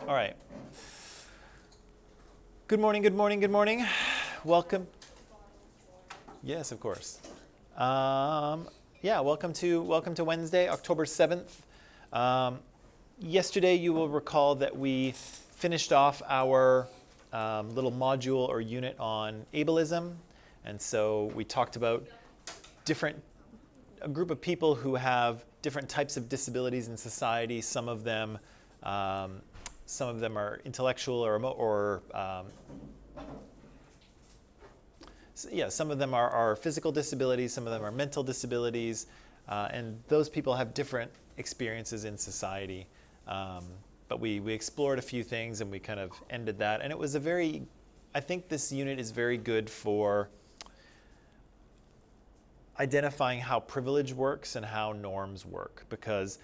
All right. Good morning, good morning, good morning. Welcome. Yes, of course. Yeah, welcome to Wednesday, October 7th. Yesterday, you will recall that we finished off our little module or unit on ableism. And so we talked about a group of people who have different types of disabilities in society. Some of them are intellectual some of them are physical disabilities, some of them are mental disabilities, and those people have different experiences in society. But we explored a few things and we kind of ended that. And it was I think this unit is very good for identifying how privilege works and how norms work, because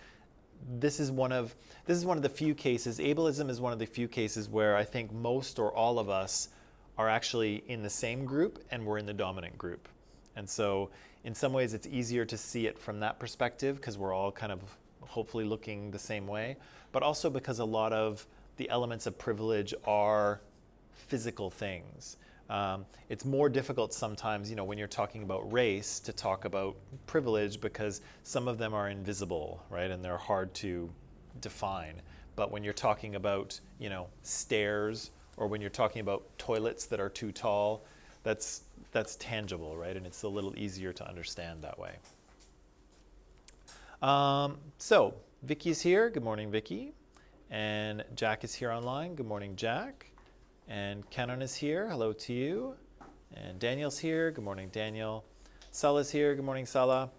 this is one of the few cases, ableism is one of the few cases where I think most or all of us are actually in the same group and we're in the dominant group. And so in some ways it's easier to see it from that perspective because we're all kind of hopefully looking the same way, but also because a lot of the elements of privilege are physical things. It's more difficult sometimes, when you're talking about race, to talk about privilege because some of them are invisible, right? And they're hard to define. But when you're talking about, stairs, or when you're talking about toilets that are too tall, that's tangible, right? And it's a little easier to understand that way. So Vicky's here. Good morning, Vicky. And Jack is here online. Good morning, Jack. And Canon is here. Hello to you. And Daniel's here. Good morning, Daniel. Sala's here. Good morning, Sala.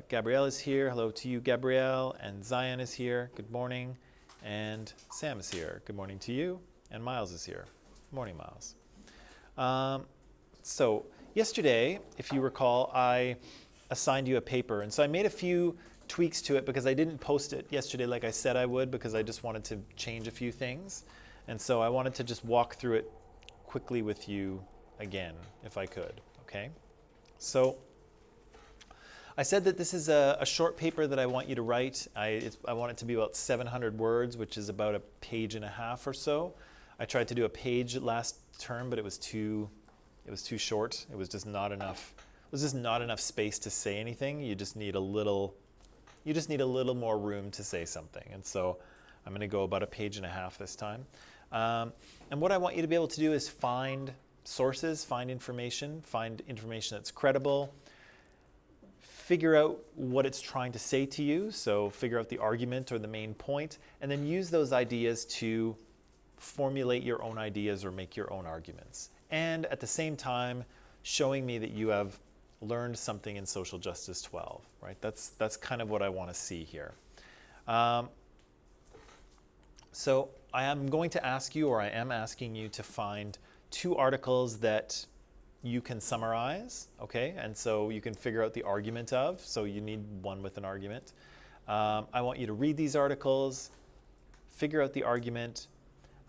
Gabrielle is here. Hello to you, Gabrielle. And Zion is here. Good morning. And Sam is here. Good morning to you. And Miles is here. Good morning, Miles. So yesterday, if you recall, I assigned you a paper. And so I made a few tweaks to it because I didn't post it yesterday like I said I would, because I just wanted to change a few things. And so I wanted to just walk through it quickly with you again, if I could, okay? So I said that this is a short paper that I want you to write. I want it to be about 700 words, which is about a page and a half or so. I tried to do a page last term, but it was too short. It was just not enough. It was just not enough space to say anything. You just need a little more room to say something. And so I'm going to go about a page and a half this time. And what I want you to be able to do is find sources, find information that's credible, figure out what it's trying to say to you, so figure out the argument or the main point, and then use those ideas to formulate your own ideas or make your own arguments. And at the same time, showing me that you have learned something in Social Justice 12, right? That's kind of what I want to see here. So I am going to ask you, or I am asking you, to find 2 articles that you can summarize, okay? And so you can figure out the argument of, so you need one with an argument. I want you to read these articles, figure out the argument.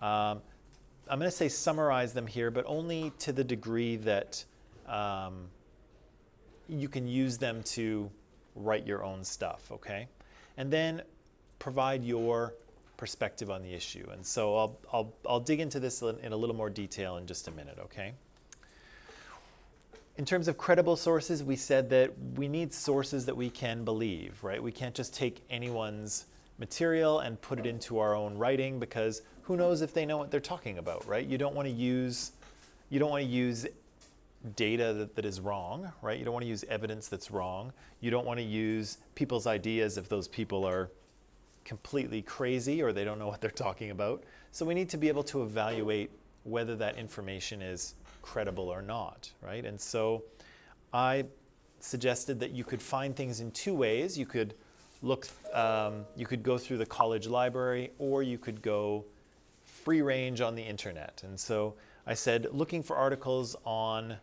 I'm going to say summarize them here, but only to the degree that you can use them to write your own stuff, okay? And then provide your perspective on the issue. And so I'll dig into this in a little more detail in just a minute, okay? In terms of credible sources, we said that we need sources that we can believe, right? We can't just take anyone's material and put it into our own writing, because who knows if they know what they're talking about, right? You don't want to use data that is wrong, right? You don't want to use evidence that's wrong. You don't want to use people's ideas if those people are completely crazy or they don't know what they're talking about. So we need to be able to evaluate whether that information is credible or not, right? And so I suggested that you could find things in 2 ways. You could look, you could go through the college library, or you could go free range on the internet. And so I said looking for articles on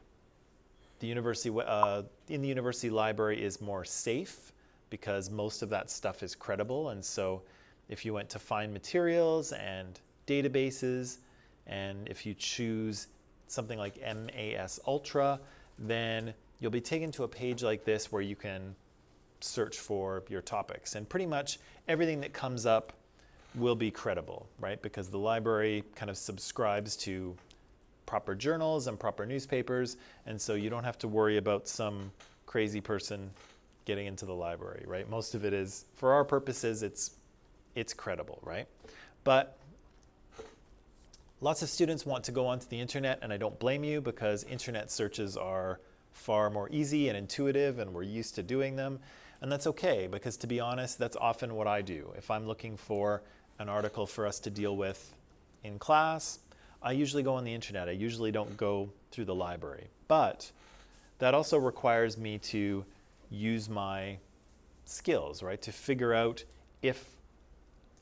the university, in the university library is more safe, because most of that stuff is credible. And so if you went to find materials and databases, and if you choose something like MAS Ultra, then you'll be taken to a page like this where you can search for your topics. And pretty much everything that comes up will be credible, right? Because the library kind of subscribes to proper journals and proper newspapers, and so you don't have to worry about some crazy person getting into the library, right? Most of it is, for our purposes, it's credible, right? But lots of students want to go onto the internet, and I don't blame you, because internet searches are far more easy and intuitive, and we're used to doing them. And that's okay, because to be honest, that's often what I do. If I'm looking for an article for us to deal with in class, I usually go on the internet. I usually don't go through the library. But that also requires me to use my skills, right? To figure out if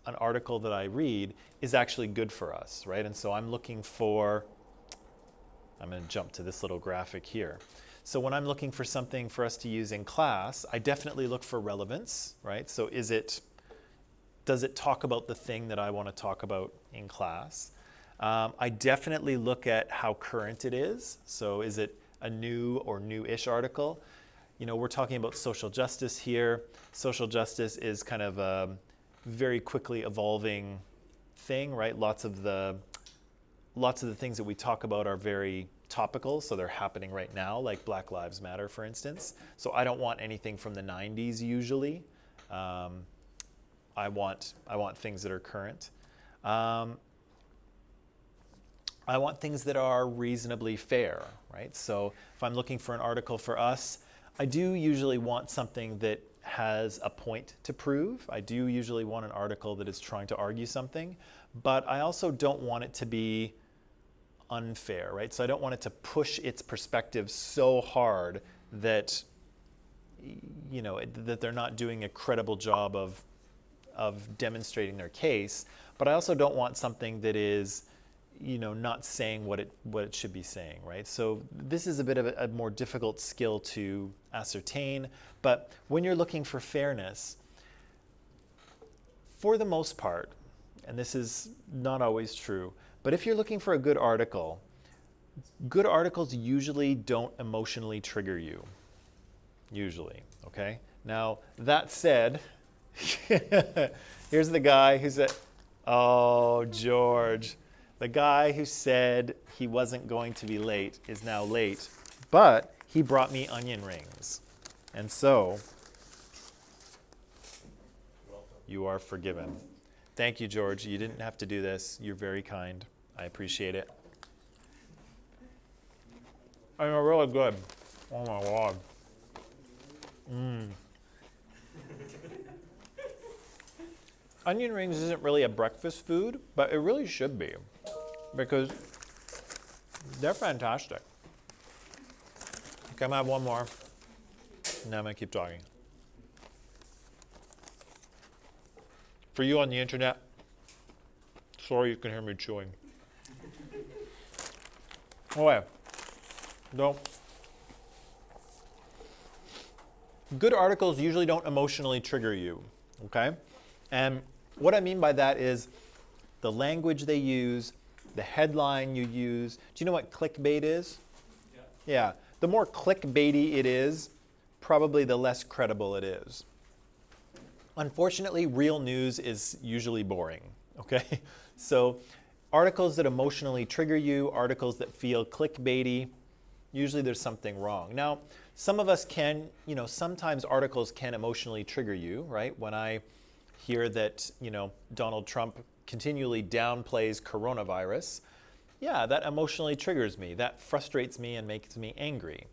an article that I read is actually good for us, right? And so I'm looking for, I'm going to jump to this little graphic here. So when I'm looking for something for us to use in class, I definitely look for relevance, right? So does it talk about the thing that I want to talk about in class? I definitely look at how current it is. So is it a new or new-ish article? You know, we're talking about social justice here. Social justice is kind of a very quickly evolving thing, right? Lots of the things that we talk about are very topical, so they're happening right now, like Black Lives Matter, for instance. So I don't want anything from the 90s usually. I want things that are current. I want things that are reasonably fair, right? So if I'm looking for an article for us, I do usually want something that has a point to prove. I do usually want an article that is trying to argue something, but I also don't want it to be unfair, right? So I don't want it to push its perspective so hard that, you know, that they're not doing a credible job of demonstrating their case. But I also don't want something that is, you know, not saying what it should be saying, right? So this is a bit of a more difficult skill to ascertain. But when you're looking for fairness, for the most part, and this is not always true, but if you're looking for a good article, good articles usually don't emotionally trigger you. Usually, okay? Now, that said, here's the guy who said, oh, George. The guy who said he wasn't going to be late is now late, but he brought me onion rings. And so, you are forgiven. Thank you, George. You didn't have to do this. You're very kind. I appreciate it. I know, really good. Oh my God. Onion rings isn't really a breakfast food, but it really should be, because they're fantastic. Okay, I'm gonna have one more, and then I'm gonna keep talking. For you on the internet, sorry you can hear me chewing. Okay, no. Good articles usually don't emotionally trigger you, okay? And what I mean by that is the language they use, the headline you use. Do you know what clickbait is? Yeah. The more clickbaity it is, probably the less credible it is. Unfortunately, real news is usually boring, okay? So articles that emotionally trigger you, articles that feel clickbaity, usually there's something wrong. Now, some of us can, you know, sometimes articles can emotionally trigger you, right? When I hear that, you know, Donald Trump continually downplays coronavirus, yeah, that emotionally triggers me. That frustrates me and makes me angry.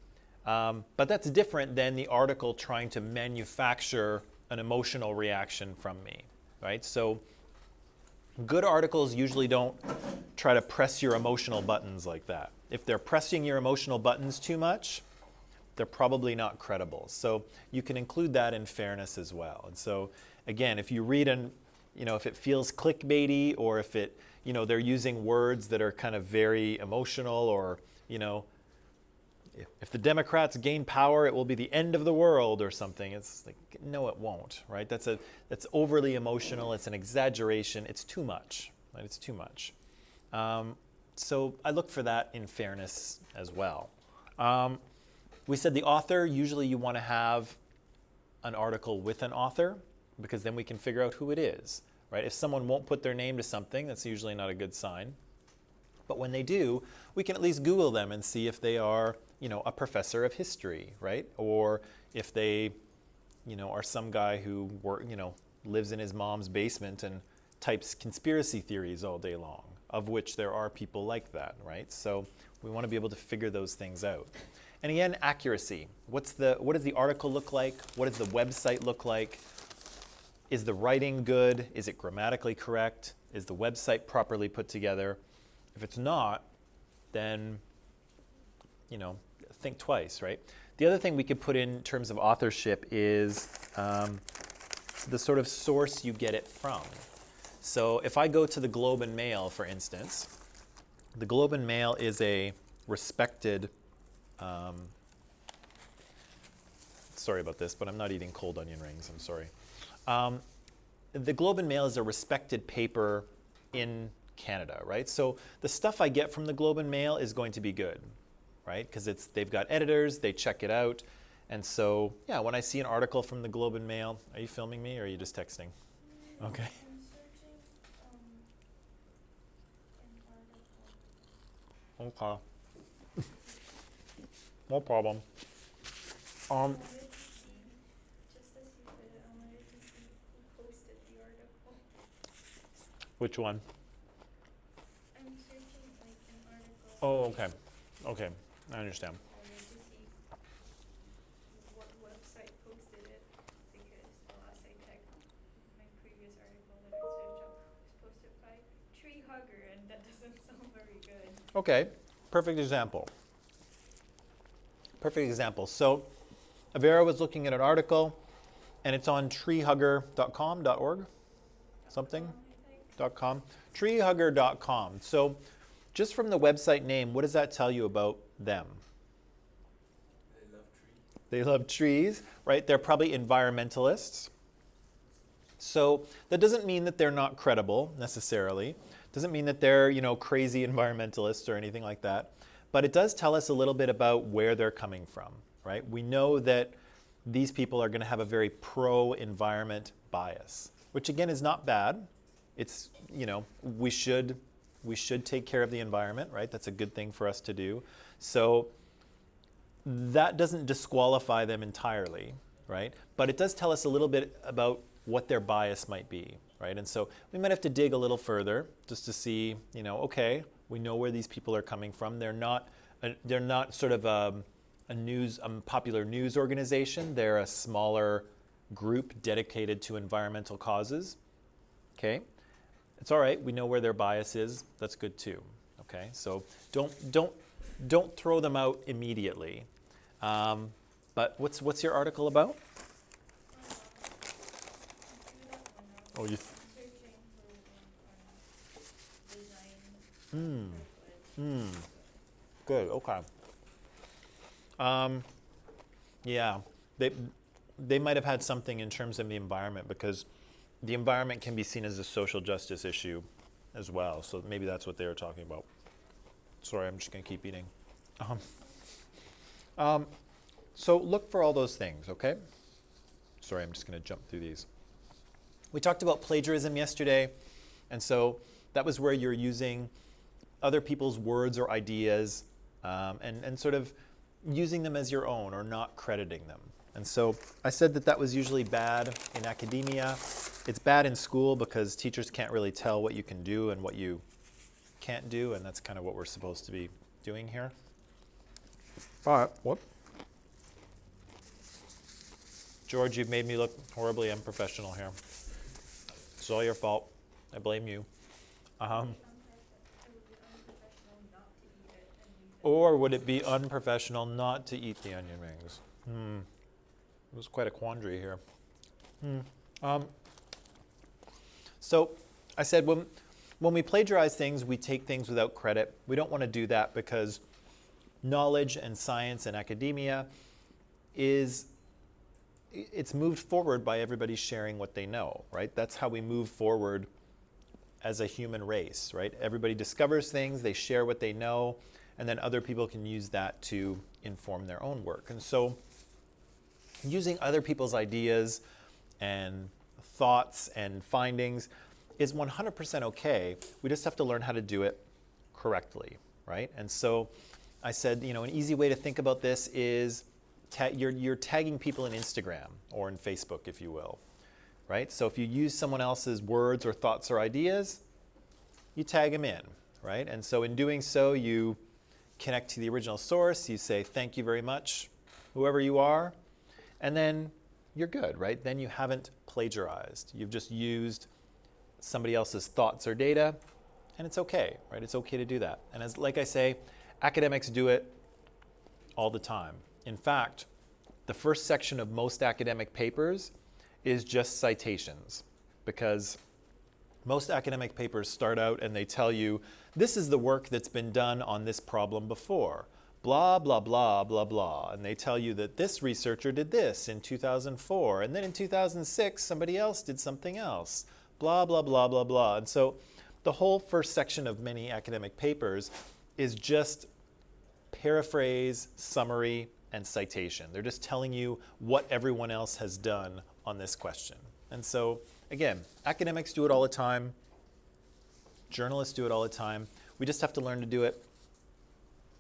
But that's different than the article trying to manufacture an emotional reaction from me, right? So good articles usually don't try to press your emotional buttons like that. If they're pressing your emotional buttons too much, they're probably not credible. So you can include that in fairness as well. And so again, if you read you know, if it feels clickbaity, or if it, you know, they're using words that are kind of very emotional, or, you know, if the Democrats gain power, it will be the end of the world or something. It's like, no, it won't, right? That's overly emotional. It's an exaggeration. It's too much, right? It's too much. So I look for that in fairness as well. We said the author, usually you want to have an article with an author, because then we can figure out who it is, right? If someone won't put their name to something, that's usually not a good sign. But when they do, we can at least Google them and see if they are, a professor of history, right? Or if they, are some guy who lives in his mom's basement and types conspiracy theories all day long, of which there are people like that, right? So we want to be able to figure those things out. And again, accuracy. What does the article look like? What does the website look like? Is the writing good? Is it grammatically correct? Is the website properly put together? If it's not, then, think twice, right? The other thing we could put in terms of authorship is the sort of source you get it from. So if I go to the Globe and Mail, for instance, the Globe and Mail is a respected, sorry about this, but I'm not eating cold onion rings, I'm sorry. The Globe and Mail is a respected paper in Canada, right? So the stuff I get from the Globe and Mail is going to be good, right? Because they've got editors, they check it out. And so, yeah, when I see an article from the Globe and Mail, are you filming me or are you just texting? Okay. Okay. No problem. Which one? I'm searching like an article. Oh, okay. Okay, I understand. To see what website posted it, because the last I checked, my previous article that I searched up was posted by Tree Hugger, and that doesn't sound very good. Okay, perfect example. Perfect example. So Avera was looking at an article, and it's on treehugger.com, .org, something, .com, treehugger.com. So just from the website name, what does that tell you about them? They love trees. They love trees, right? They're probably environmentalists. So that doesn't mean that they're not credible necessarily. Doesn't mean that they're, crazy environmentalists or anything like that. But it does tell us a little bit about where they're coming from, right? We know that these people are going to have a very pro-environment bias, which again is not bad. It's, we should take care of the environment, right? That's a good thing for us to do. So that doesn't disqualify them entirely, right? But it does tell us a little bit about what their bias might be, right? And so we might have to dig a little further just to see, okay, we know where these people are coming from. They're not sort of a popular news organization. They're a smaller group dedicated to environmental causes. Okay, it's all right. We know where their bias is. That's good too. Okay, so don't throw them out immediately. But what's your article about? Oh, you. Good. Okay. Yeah, they might have had something in terms of the environment, because the environment can be seen as a social justice issue as well. So maybe that's what they were talking about. Sorry, I'm just going to keep eating. So look for all those things, okay? Sorry, I'm just going to jump through these. We talked about plagiarism yesterday, and so that was where you're using other people's words or ideas and sort of using them as your own or not crediting them. And so I said that was usually bad in academia. It's bad in school because teachers can't really tell what you can do and what you can't do, and that's kind of what we're supposed to be doing here. All right, whoop. George, you've made me look horribly unprofessional here. It's all your fault. I blame you. Or would it be unprofessional not to eat the onion rings? It was quite a quandary here. So I said when we plagiarize things, we take things without credit. We don't want to do that because knowledge and science and academia it's moved forward by everybody sharing what they know, right? That's how we move forward as a human race, right? Everybody discovers things, they share what they know, and then other people can use that to inform their own work. And so using other people's ideas and thoughts and findings is 100% okay. We just have to learn how to do it correctly, right? And so I said, an easy way to think about this is you're tagging people in Instagram or in Facebook, if you will, right? So if you use someone else's words or thoughts or ideas, you tag them in, right? And so in doing so, you connect to the original source. You say, thank you very much, whoever you are, and then you're good, right? Then you haven't plagiarized. You've just used somebody else's thoughts or data, and it's okay, right? It's okay to do that. And like I say, academics do it all the time. In fact, the first section of most academic papers is just citations, because most academic papers start out and they tell you, this is the work that's been done on this problem before, blah, blah, blah, blah, blah. And they tell you that this researcher did this in 2004, and then in 2006, somebody else did something else, blah, blah, blah, blah, blah. And so the whole first section of many academic papers is just paraphrase, summary, and citation. They're just telling you what everyone else has done on this question. And so, again, academics do it all the time. Journalists do it all the time. We just have to learn to do it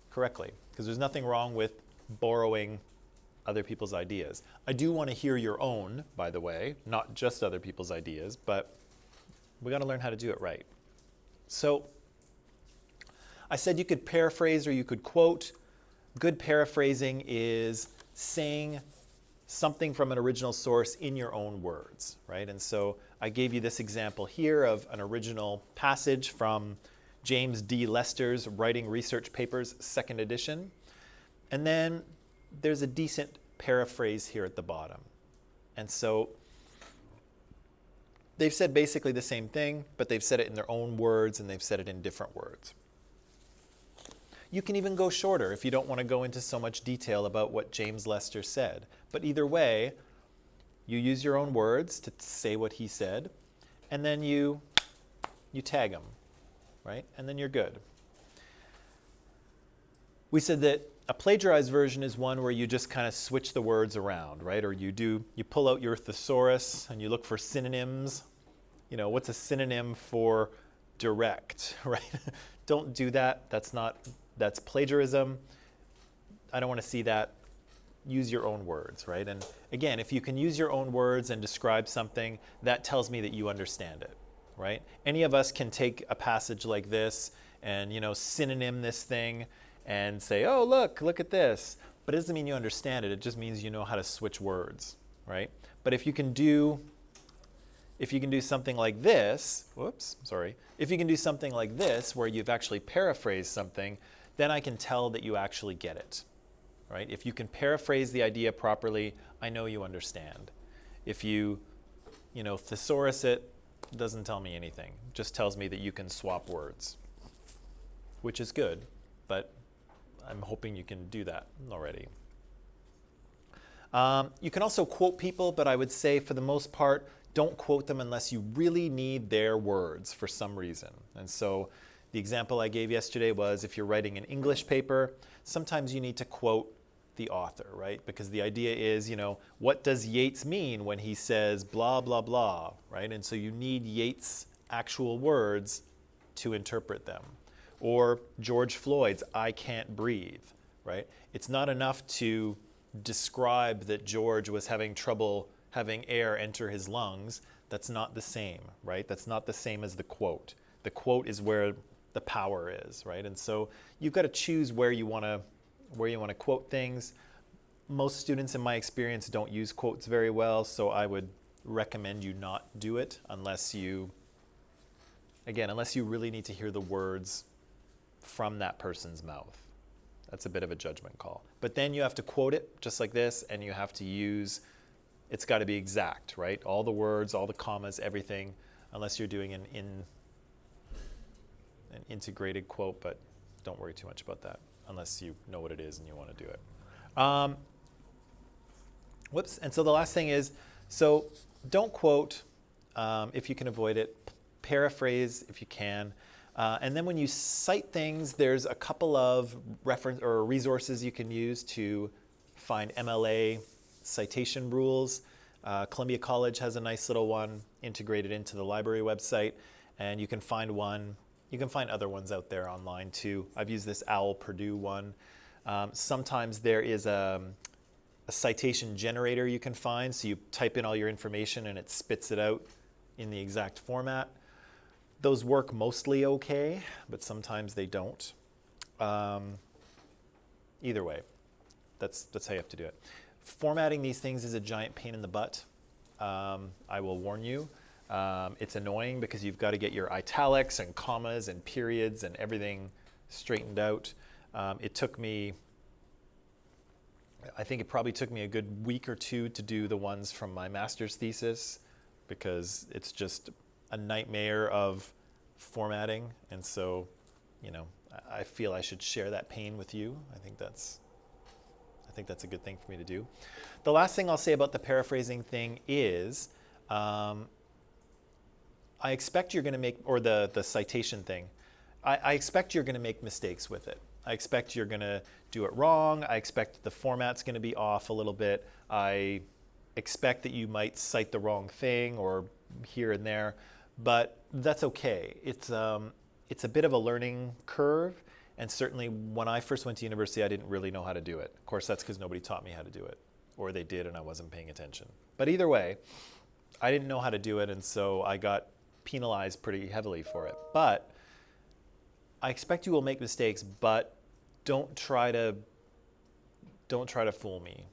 correctly, because there's nothing wrong with borrowing other people's ideas. I do want to hear your own, by the way, not just other people's ideas, but we got to learn how to do it right. So I said you could paraphrase or you could quote. Good paraphrasing is saying something from an original source in your own words, right? And so I gave you this example here of an original passage from James D. Lester's Writing Research Papers, 2nd edition. And then there's a decent paraphrase here at the bottom. And so they've said basically the same thing, but they've said it in their own words and they've said it in different words. You can even go shorter if you don't want to go into so much detail about what James Lester said. But either way, you use your own words to say what he said, and then you tag him, right? And then you're good. We said that a plagiarized version is one where you just kind of switch the words around, right? Or you pull out your thesaurus and you look for synonyms. What's a synonym for direct, right? Don't do that. That's plagiarism. I don't want to see that. Use your own words, right? And again, if you can use your own words and describe something, that tells me that you understand it, right? Any of us can take a passage like this and, synonym this thing and say, oh, look at this. But it doesn't mean you understand it. It just means you know how to switch words, right? But if you can do something like this, if you can do something like this where you've actually paraphrased something, then I can tell that you actually get it, right? If you can paraphrase the idea properly, I know you understand. If you thesaurus it, doesn't tell me anything. It just tells me that you can swap words, which is good, but I'm hoping you can do that already. You can also quote people, but I would say for the most part, don't quote them unless you really need their words for some reason. And so the example I gave yesterday was if you're writing an English paper, sometimes you need to quote the author, right? Because the idea is, what does Yeats mean when he says blah, blah, blah, right? And so you need Yeats' actual words to interpret them. Or George Floyd's I can't breathe, right? It's not enough to describe that George was having trouble having air enter his lungs. That's not the same, right? That's not the same as the quote. The quote is where the power is, right? And so you've got to choose where you want to quote things. Most students in my experience don't use quotes very well, so I would recommend you not do it unless you really need to hear the words from that person's mouth. That's a bit of a judgment call. But then you have to quote it just like this, and you have to use, it's got to be exact, right? All the words, all the commas, everything, unless you're doing an integrated quote, but don't worry too much about that unless you know what it is and you want to do it. And so the last thing is, so don't quote if you can avoid it. Paraphrase if you can. And then when you cite things, there's a couple of reference or resources you can use to find MLA citation rules. Columbia College has a nice little one integrated into the library website, and you can find one. You can find other ones out there online too. I've used this OWL Purdue one. Sometimes there is a citation generator you can find, so you type in all your information and it spits it out in the exact format. Those work mostly okay, but sometimes they don't. Either way, that's how you have to do it. Formatting these things is a giant pain in the butt. I will warn you. It's annoying because you've got to get your italics and commas and periods and everything straightened out. It took me, I think it probably took me a good week or two to do the ones from my master's thesis, because it's just a nightmare of formatting. And so, you know, I feel I should share that pain with you. I think that's a good thing for me to do. The last thing I'll say about the paraphrasing thing is, I expect you're going to make, or the citation thing, I expect you're going to make mistakes with it. I expect you're going to do it wrong. I expect the format's going to be off a little bit. I expect that you might cite the wrong thing or here and there, but that's okay. It's a bit of a learning curve, and certainly when I first went to university, I didn't really know how to do it. Of course, that's because nobody taught me how to do it, or they did and I wasn't paying attention. But either way, I didn't know how to do it, and so I got penalized pretty heavily for it. But I expect you will make mistakes, but don't try to fool me.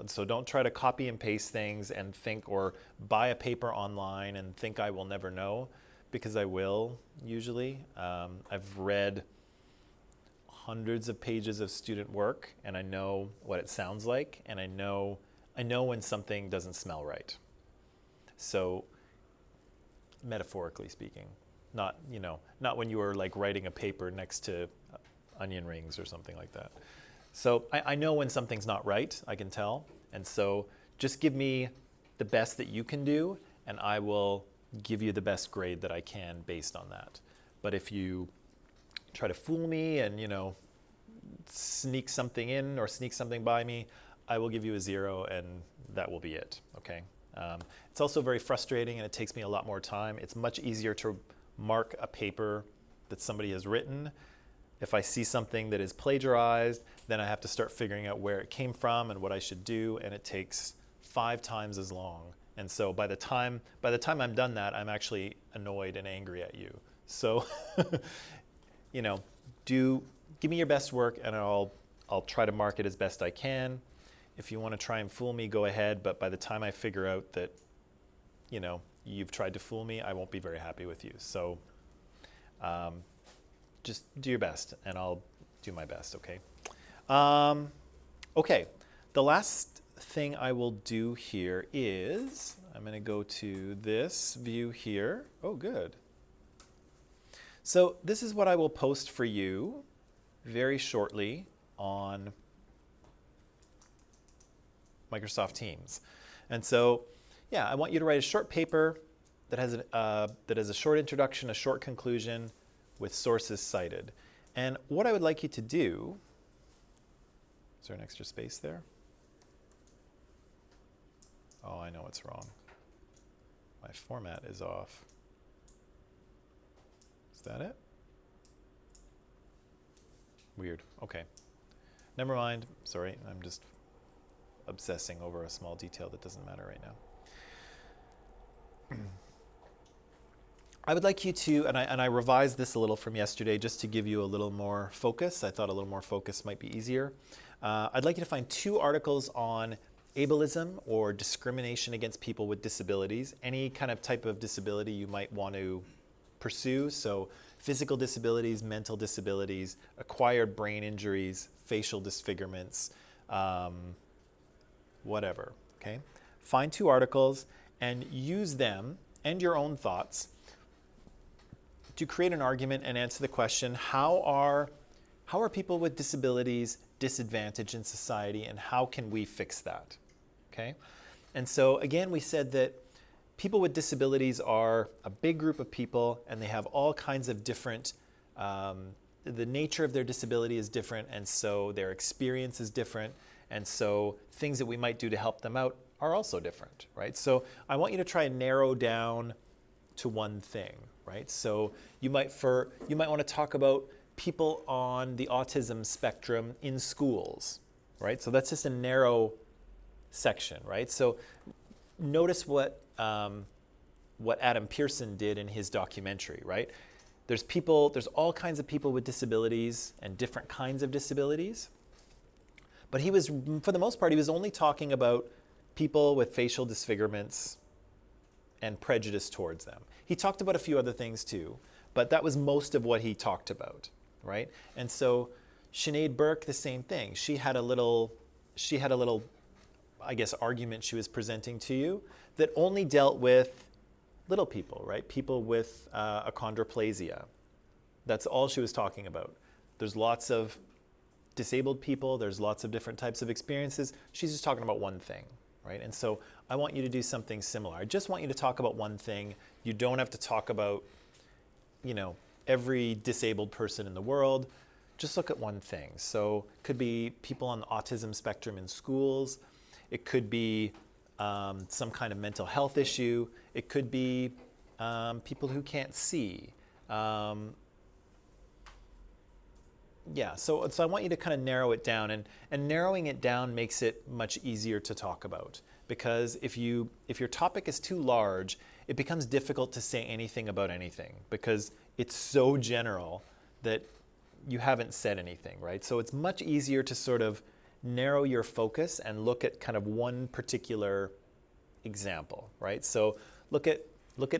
So don't try to copy and paste things and think, or buy a paper online and think I will never know, because I will usually. I've read hundreds of pages of student work, and I know what it sounds like, and I know when something doesn't smell right. So metaphorically speaking, not when you were like writing a paper next to onion rings or something like that. So I know when something's not right, I can tell. And so just give me the best that you can do, and I will give you the best grade that I can based on that. But if you try to fool me and, sneak something in or sneak something by me, I will give you a 0, and that will be it, okay? It's also very frustrating, and it takes me a lot more time. It's much easier to mark a paper that somebody has written. If I see something that is plagiarized, then I have to start figuring out where it came from and what I should do, and it takes 5 times as long. And so by the time I'm done that, I'm actually annoyed and angry at you. So, give me your best work, and I'll try to mark it as best I can. If you want to try and fool me, go ahead. But by the time I figure out that, you've tried to fool me, I won't be very happy with you. So just do your best, and I'll do my best, okay? Okay, the last thing I will do here is, I'm going to go to this view here. Oh, good. So this is what I will post for you very shortly on Microsoft Teams. And so, yeah, I want you to write a short paper that has a short introduction, a short conclusion, with sources cited. And what I would like you to do, is there an extra space there? Oh, I know what's wrong. My format is off. Is that it? Weird. Okay. Never mind. Sorry, I'm just obsessing over a small detail that doesn't matter right now. I would like you to, and I revised this a little from yesterday just to give you a little more focus. I thought a little more focus might be easier. I'd like you to find 2 articles on ableism, or discrimination against people with disabilities, any kind of type of disability you might want to pursue. So physical disabilities, mental disabilities, acquired brain injuries, facial disfigurements, whatever, okay? Find 2 articles and use them and your own thoughts to create an argument and answer the question, how are people with disabilities disadvantaged in society, and how can we fix that, okay? And so again, we said that people with disabilities are a big group of people, and they have all kinds of different, the nature of their disability is different, and so their experience is different, and so things that we might do to help them out are also different, right? So I want you to try and narrow down to one thing, right? So you might want to talk about people on the autism spectrum in schools, right? So that's just a narrow section, right? So notice what Adam Pearson did in his documentary, right? There's all kinds of people with disabilities and different kinds of disabilities. But he was, for the most part, he was only talking about people with facial disfigurements and prejudice towards them. He talked about a few other things too, but that was most of what he talked about, right? And so Sinead Burke, the same thing. She had a little, I guess, argument she was presenting to you that only dealt with little people, right? People with achondroplasia. That's all she was talking about. There's lots of disabled people, there's lots of different types of experiences. She's just talking about one thing, right? And so I want you to do something similar. I just want you to talk about one thing. You don't have to talk about, every disabled person in the world. Just look at one thing. So it could be people on the autism spectrum in schools. It could be some kind of mental health issue. It could be people who can't see. So I want you to kind of narrow it down, and narrowing it down makes it much easier to talk about, because if your topic is too large, it becomes difficult to say anything about anything because it's so general that you haven't said anything, right? So it's much easier to sort of narrow your focus and look at kind of one particular example, right? So look at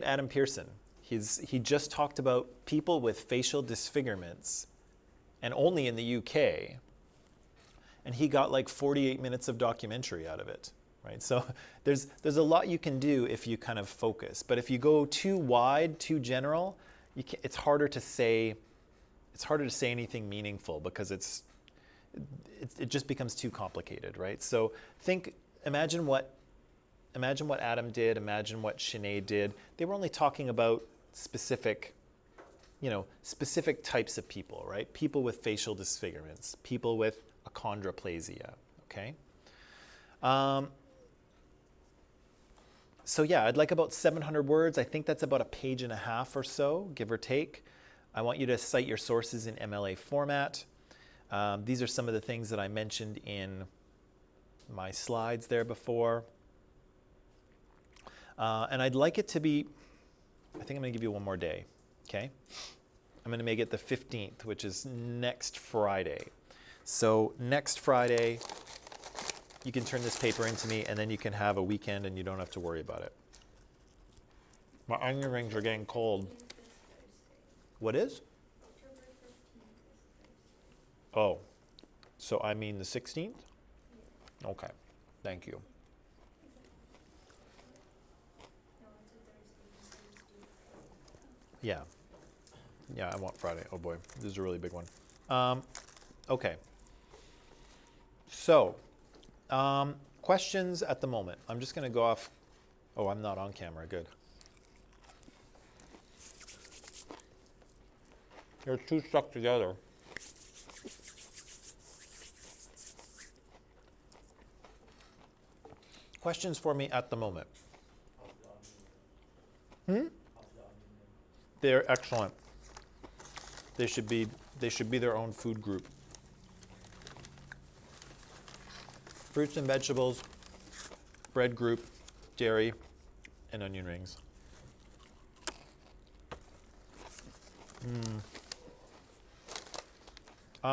Adam Pearson. He just talked about people with facial disfigurements, and only in the UK, and he got like 48 minutes of documentary out of it, right? So there's a lot you can do if you kind of focus, but if you go too wide, too general, it's harder to say anything meaningful because it just becomes too complicated, right? So imagine what Adam did, imagine what Sinead did. They were only talking about specific types of people, right? People with facial disfigurements, people with achondroplasia, okay? So yeah, I'd like about 700 words. I think that's about a page and a half or so, give or take. I want you to cite your sources in MLA format. These are some of the things that I mentioned in my slides there before. And I'd like it to be, I think I'm gonna give you one more day, okay? I'm gonna make it the 15th, which is next Friday. So next Friday, you can turn this paper into me and then you can have a weekend and you don't have to worry about it. My onion rings are getting cold. What is? October 15th is Thursday. Oh, so I mean the 16th? Yeah. Okay, thank you. No, it's a Thursday. You said it's due Friday. Yeah, I want Friday. Oh boy, this is a really big one. Okay. So, questions at the moment. I'm just going to go off. Oh, I'm not on camera. Good. They're two stuck together. Questions for me at the moment? They're excellent. They should be their own food group. Fruits and vegetables, bread group, dairy, and onion rings. So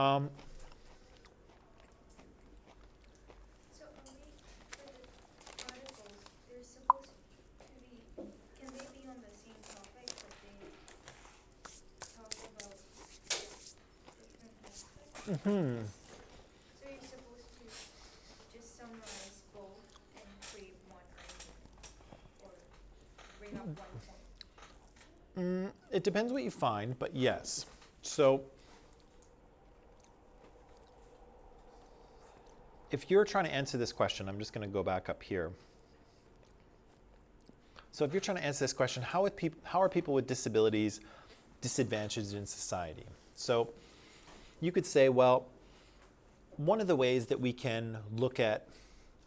for the articles, they're supposed to be, can they be on the same topic, but they talk about different aspects? So you're supposed to just summarize both and create one argument, or bring up one point? It depends what you find, but yes. So if you're trying to answer this question, I'm just going to go back up here. So if you're trying to answer this question, how are people with disabilities disadvantaged in society? So you could say, well, one of the ways that we can look at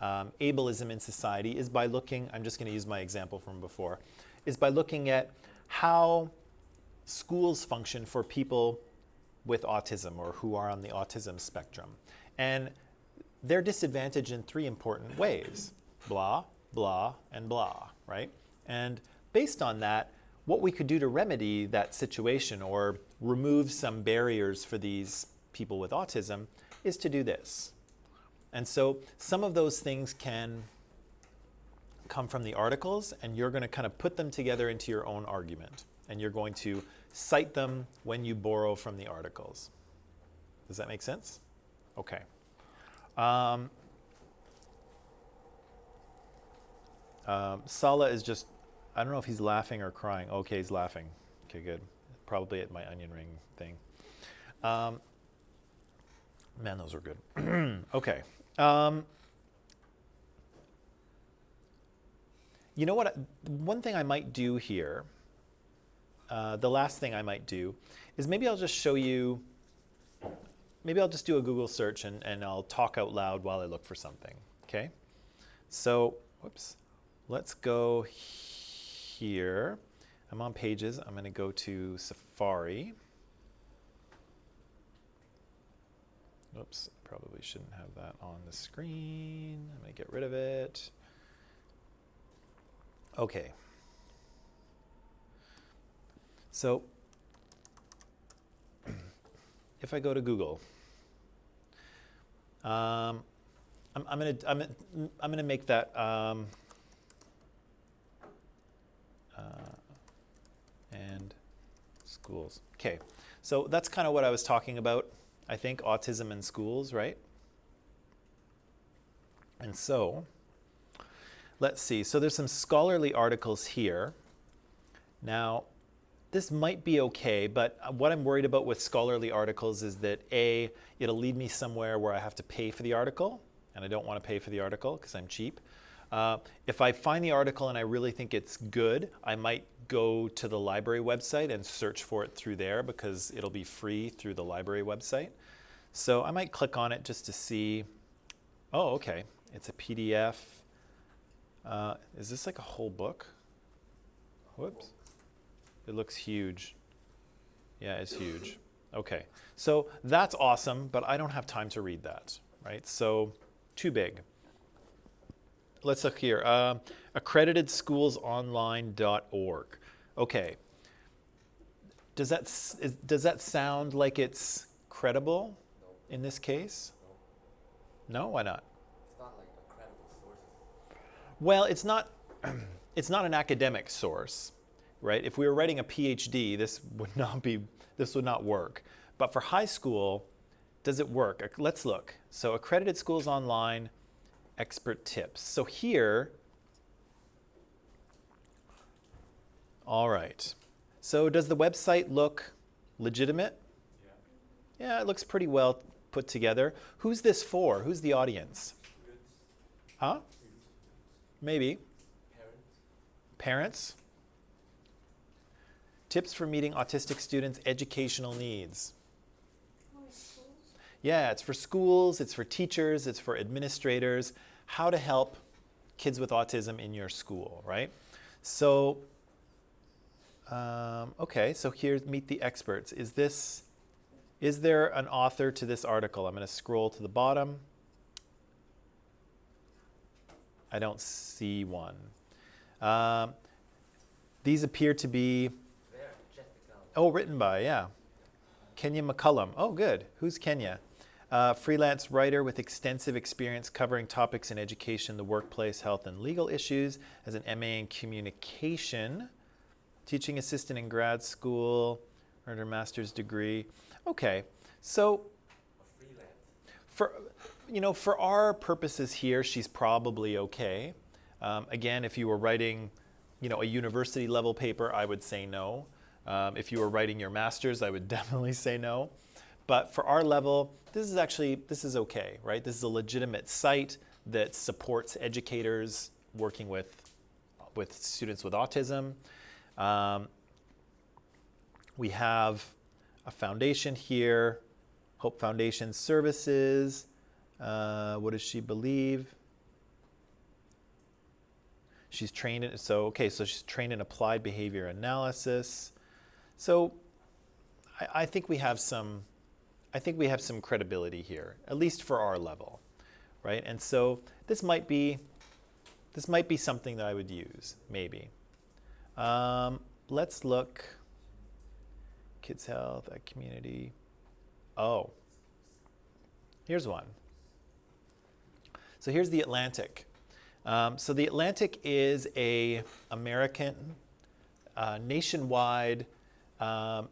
ableism in society is by looking, I'm just going to use my example from before, is by looking at how schools function for people with autism or who are on the autism spectrum. And they're disadvantaged in three important ways: blah, blah, and blah, right? And based on that, what we could do to remedy that situation or remove some barriers for these people with autism is to do this. And so some of those things can come from the articles, and you're going to kind of put them together into your own argument. And you're going to cite them when you borrow from the articles. Does that make sense? Okay. Sala is just, I don't know if he's laughing or crying. Okay, he's laughing. Okay, good. Probably at my onion ring thing. Man, those were good. Okay. You know what? One thing I might do here, the last thing I might do, is maybe I'll just show you, maybe I'll just do a Google search and I'll talk out loud while I look for something, okay? So, whoops, let's go here. I'm on Pages. I'm going to go to Safari. Oops, probably shouldn't have that on the screen. I'm going to get rid of it. Okay. So, if I go to Google, I'm gonna make that and schools. Okay, so that's kind of what I was talking about. I think autism and schools, right? And so, let's see. So there's some scholarly articles here. Now, this might be okay, but what I'm worried about with scholarly articles is that A, it'll lead me somewhere where I have to pay for the article, and I don't want to pay for the article because I'm cheap. If I find the article and I really think it's good, I might go to the library website and search for it through there because it'll be free through the library website. So I might click on it just to see, oh, okay, it's a PDF. Is this like a whole book? Whoops. It looks huge. Yeah, it's huge. Okay, so that's awesome, but I don't have time to read that, right? So, too big. Let's look here. Accreditedschoolsonline.org. Okay. Does that sound like it's credible in this case? No, why not? It's not like a credible source. Well, it's not an academic source, right? If we were writing a PhD, this would not work. But for high school, does it work? Let's look. So Accredited Schools Online, expert tips. So here, all right. So does the website look legitimate? Yeah. Yeah, it looks pretty well put together. Who's this for? Who's the audience? Huh? Maybe. Parents? Tips for meeting autistic students' educational needs. Yeah, it's for schools, it's for teachers, it's for administrators, how to help kids with autism in your school, right? So, okay, so here, meet the experts. Is there an author to this article? I'm going to scroll to the bottom. I don't see one. These appear to be, oh, written by, yeah. Kenya McCullum. Oh, good. Who's Kenya? Freelance writer with extensive experience covering topics in education, the workplace, health, and legal issues. Has an MA in communication. Teaching assistant in grad school. Earned her master's degree. Okay, so for our purposes here, she's probably okay. Again, if you were writing, a university level paper, I would say no. If you were writing your master's, I would definitely say no. But for our level, this is okay, right? This is a legitimate site that supports educators working with students with autism. We have a foundation here, Hope Foundation Services. What does she believe? She's trained in, so she's trained in applied behavior analysis. So I think we have some credibility here, at least for our level, right? And so this might be something that I would use, maybe. Let's look. Kids Health, Community. Oh, here's one. So here's the Atlantic. So the Atlantic is a American, nationwide, I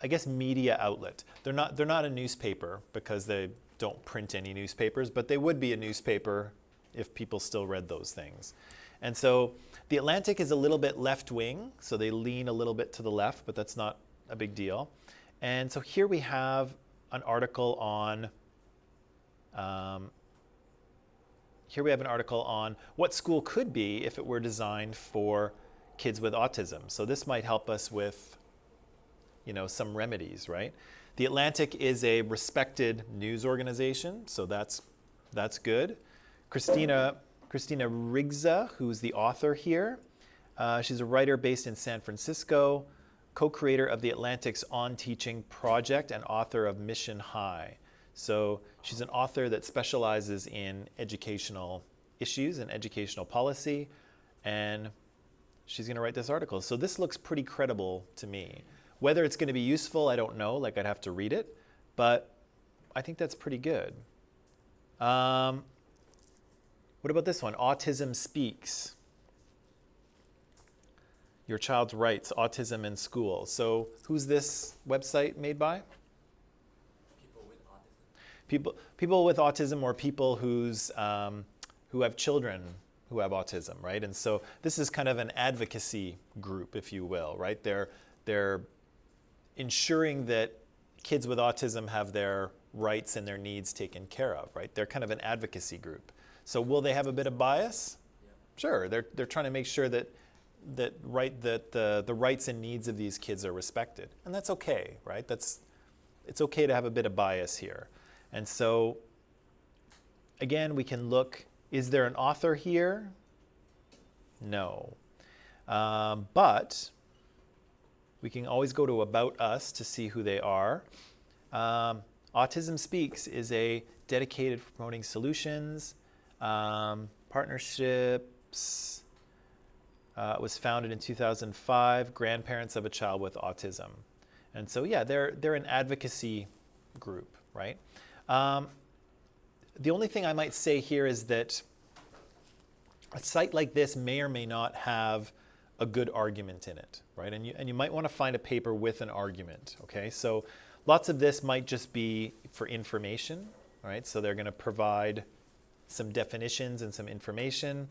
guess, media outlet. They're not a newspaper because they don't print any newspapers, but they would be a newspaper if people still read those things. And so the Atlantic is a little bit left-wing, so they lean a little bit to the left, but that's not a big deal. And so here we have an article on what school could be if it were designed for kids with autism. So this might help us with, some remedies, right? The Atlantic is a respected news organization, so that's good. Christina Rigza, who's the author here, she's a writer based in San Francisco, co-creator of the Atlantic's On Teaching project and author of Mission High. So she's an author that specializes in educational issues and educational policy, and she's going to write this article. So this looks pretty credible to me. Whether it's going to be useful, I don't know. Like, I'd have to read it, but I think that's pretty good. What about this one? Autism Speaks. Your child's rights, autism in school. So who's this website made by? People with autism. People with autism, or people who have children who have autism, right? And so this is kind of an advocacy group, if you will, right? They're ensuring that kids with autism have their rights and their needs taken care of, right? They're kind of an advocacy group. So will they have a bit of bias? Yeah. Sure. They're trying to make sure that the rights and needs of these kids are respected, and that's okay, right? It's okay to have a bit of bias here. And so again, we can look, is there an author here? No. But we can always go to About Us to see who they are. Autism Speaks is a dedicated to promoting solutions, partnerships. It was founded in 2005, grandparents of a child with autism. And so, yeah, they're an advocacy group, right? The only thing I might say here is that a site like this may or may not have a good argument in it, right? And you might want to find a paper with an argument, okay? So lots of this might just be for information, right? So they're going to provide some definitions and some information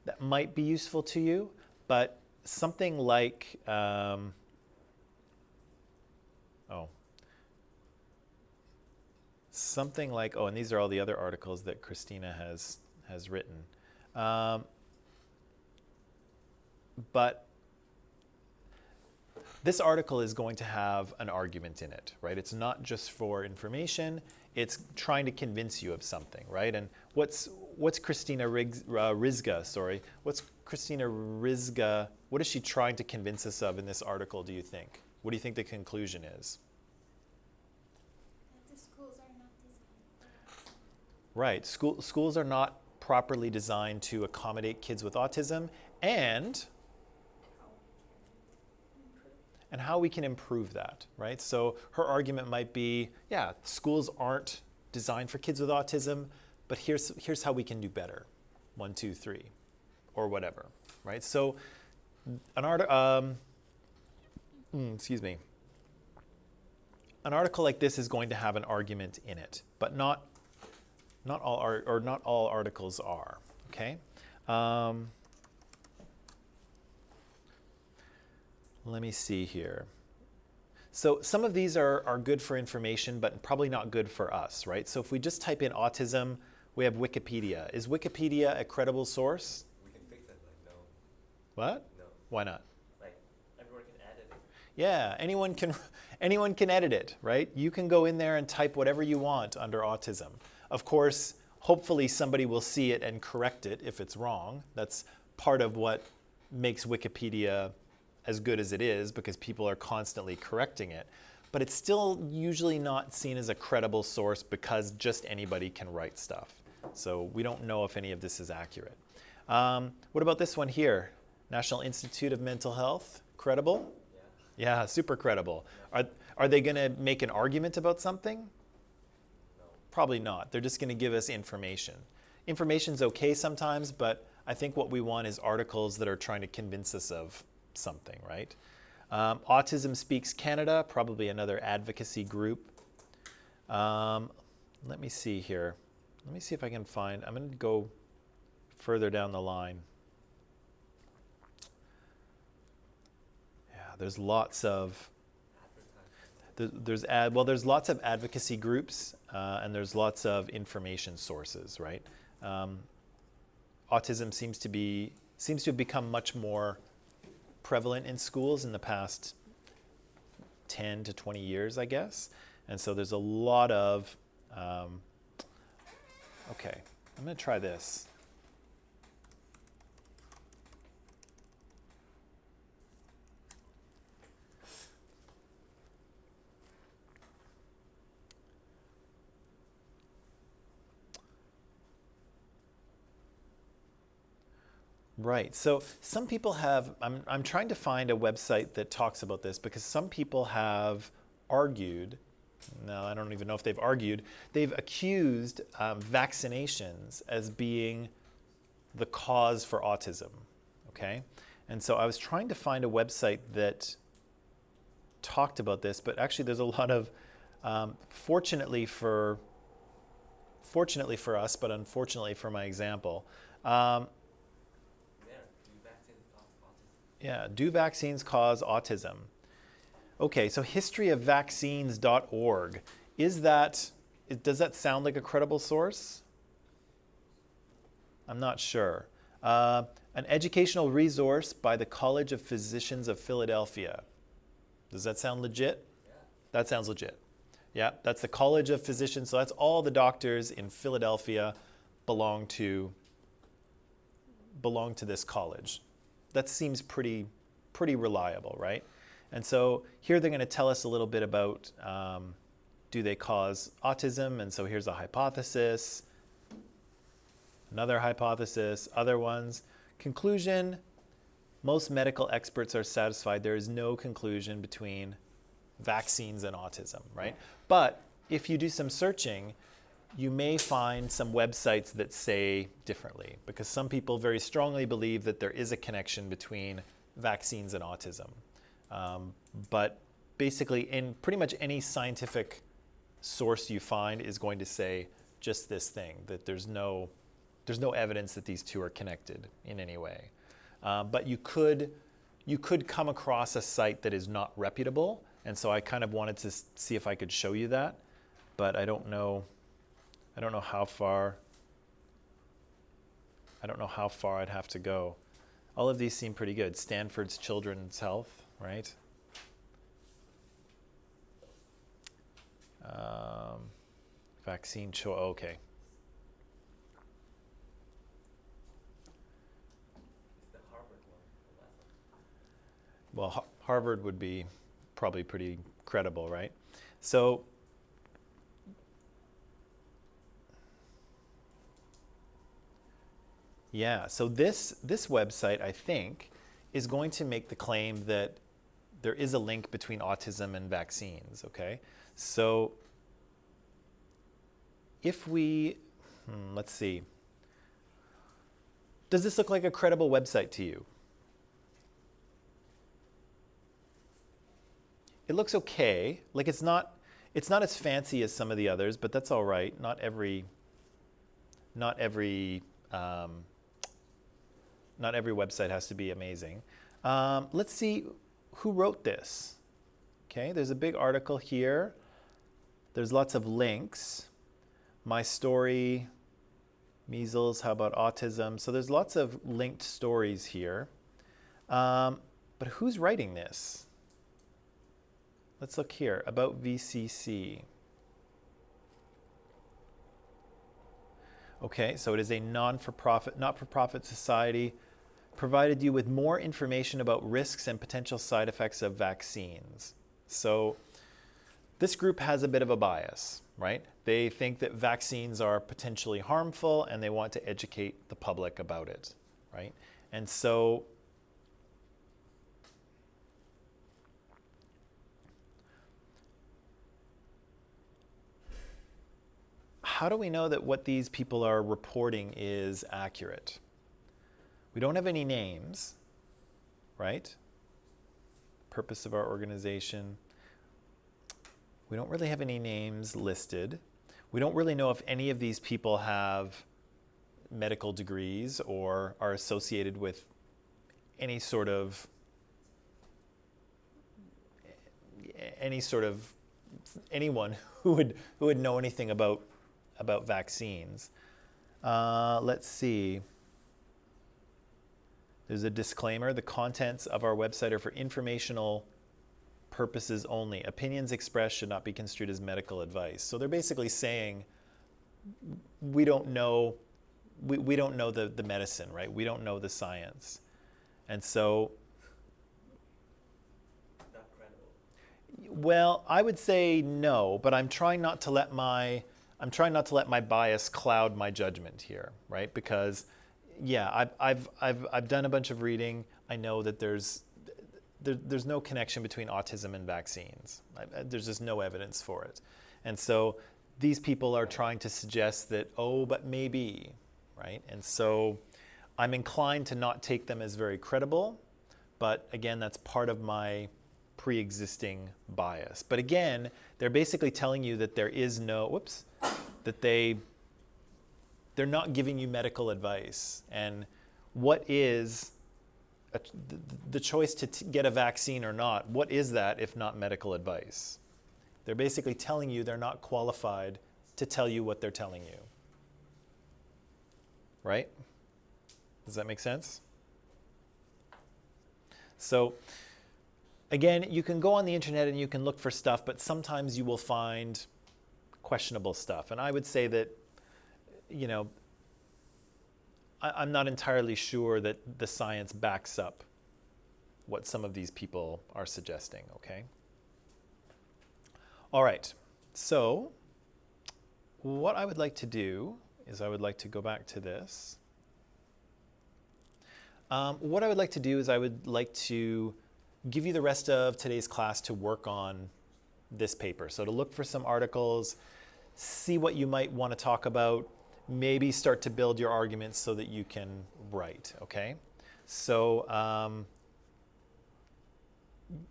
that might be useful to you, but something like, and these are all the other articles that Christina has written. But this article is going to have an argument in it, right? It's not just for information. It's trying to convince you of something, right? And what's Christina Rizga, sorry. What's Christina Rizga, what is she trying to convince us of in this article, do you think? What do you think the conclusion is? That the schools are not designed for autism. Right. Schools are not properly designed to accommodate kids with autism, and how we can improve that, right? So her argument might be, yeah, schools aren't designed for kids with autism, but here's how we can do better. 1, 2, 3, or whatever, right? So an article like this is going to have an argument in it, but not all articles are, okay? Let me see here. So some of these are good for information, but probably not good for us, right? So if we just type in autism, we have Wikipedia. Is Wikipedia a credible source? We can fix it, like, no. What? No. Why not? Like, everyone can edit it. Yeah, anyone can edit it, right? You can go in there and type whatever you want under autism. Of course, hopefully somebody will see it and correct it if it's wrong. That's part of what makes Wikipedia as good as it is, because people are constantly correcting it. But it's still usually not seen as a credible source because just anybody can write stuff. So we don't know if any of this is accurate. What about this one here? National Institute of Mental Health, credible? Yeah. Yeah, super credible. Are they going to make an argument about something? No. Probably not. They're just going to give us information. Information's okay sometimes, but I think what we want is articles that are trying to convince us of something, right? Autism Speaks Canada, probably another advocacy group. Let me see here. Let me see if I can find, I'm going to go further down the line. Yeah, there's lots of, there's lots of advocacy groups and there's lots of information sources, right? Autism seems to have become much more prevalent in schools in the past 10 to 20 years, I guess. And so there's a lot of, okay, I'm going to try this. Right. So some people have, I'm trying to find a website that talks about this, because some people have argued, no, I don't even know if they've argued, they've accused vaccinations as being the cause for autism, okay? And so I was trying to find a website that talked about this, but actually there's a lot of, fortunately for us, but unfortunately for my example, yeah, do vaccines cause autism? Okay, so historyofvaccines.org. Does that sound like a credible source? I'm not sure. An educational resource by the College of Physicians of Philadelphia. Does that sound legit? Yeah. That sounds legit. Yeah, that's the College of Physicians. So that's all the doctors in Philadelphia belong to this college. That seems pretty reliable, right? And so here they're going to tell us a little bit about do they cause autism? And so here's a hypothesis, another hypothesis, other ones. Conclusion, most medical experts are satisfied there is no conclusion between vaccines and autism, right? But if you do some searching, you may find some websites that say differently, because some people very strongly believe that there is a connection between vaccines and autism. But basically, in pretty much any scientific source you find is going to say just this thing, that there's no evidence that these two are connected in any way. But you could come across a site that is not reputable, and so I kind of wanted to see if I could show you that, but I don't know how far I'd have to go. All of these seem pretty good. Stanford's Children's Health, right? Vaccine okay. The Harvard one. Well, Harvard would be probably pretty credible, right? So yeah, so this website, I think, is going to make the claim that there is a link between autism and vaccines, okay? So if we, let's see. Does this look like a credible website to you? It looks okay. Like it's not as fancy as some of the others, but that's all right. Not every website has to be amazing. Let's see who wrote this. Okay, there's a big article here. There's lots of links. My story, measles, how about autism? So there's lots of linked stories here. But who's writing this? Let's look here, about VCC. Okay, so it is a non-for-profit, not-for-profit society, provided you with more information about risks and potential side effects of vaccines. So this group has a bit of a bias, right? They think that vaccines are potentially harmful and they want to educate the public about it, right? And so how do we know that what these people are reporting is accurate? We don't have any names, right? Purpose of our organization. We don't really have any names listed. We don't really know if any of these people have medical degrees or are associated with any sort of anyone who would know anything about vaccines. Let's see. There's a disclaimer. The contents of our website are for informational purposes only. Opinions expressed should not be construed as medical advice. So they're basically saying we don't know the medicine, right? We don't know the science. And so Not credible. well, I would say no, but I'm trying not to let my bias cloud my judgment here, right? Because yeah, I've done a bunch of reading. I know that there's no connection between autism and vaccines. There's just no evidence for it. And so these people are trying to suggest that, oh, but maybe, right? And so I'm inclined to not take them as very credible, but again, that's part of my pre-existing bias. But again, they're basically telling you that there is no, that they're not giving you medical advice. And what is the choice to get a vaccine or not, what is that if not medical advice? They're basically telling you they're not qualified to tell you what they're telling you. Right? Does that make sense? So again, you can go on the internet and you can look for stuff, but sometimes you will find questionable stuff. And I would say that, you know, I'm not entirely sure that the science backs up what some of these people are suggesting, okay? All right, so what I would like to do is I would like to go back to this. What I would like to do is I would like to give you the rest of today's class to work on this paper. So to look for some articles, see what you might want to talk about, maybe start to build your arguments so that you can write, okay? So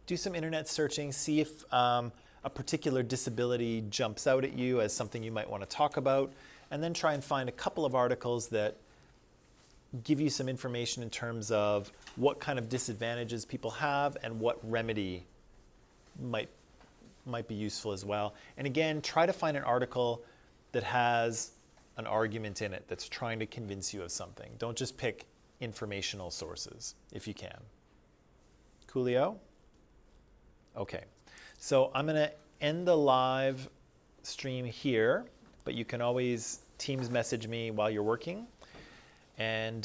do some internet searching, see if a particular disability jumps out at you as something you might want to talk about, and then try and find a couple of articles that give you some information in terms of what kind of disadvantages people have and what remedy might be useful as well. And again, try to find an article that has an argument in it that's trying to convince you of something. Don't just pick informational sources if you can. Coolio? Okay, so I'm gonna end the live stream here, but you can always Teams message me while you're working. And,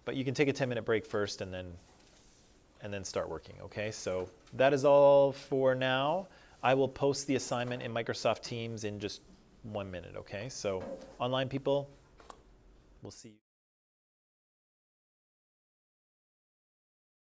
but you can take a 10-minute break first and then start working, okay? So that is all for now. I will post the assignment in Microsoft Teams in just 1 minute, okay? So online people, we'll see you.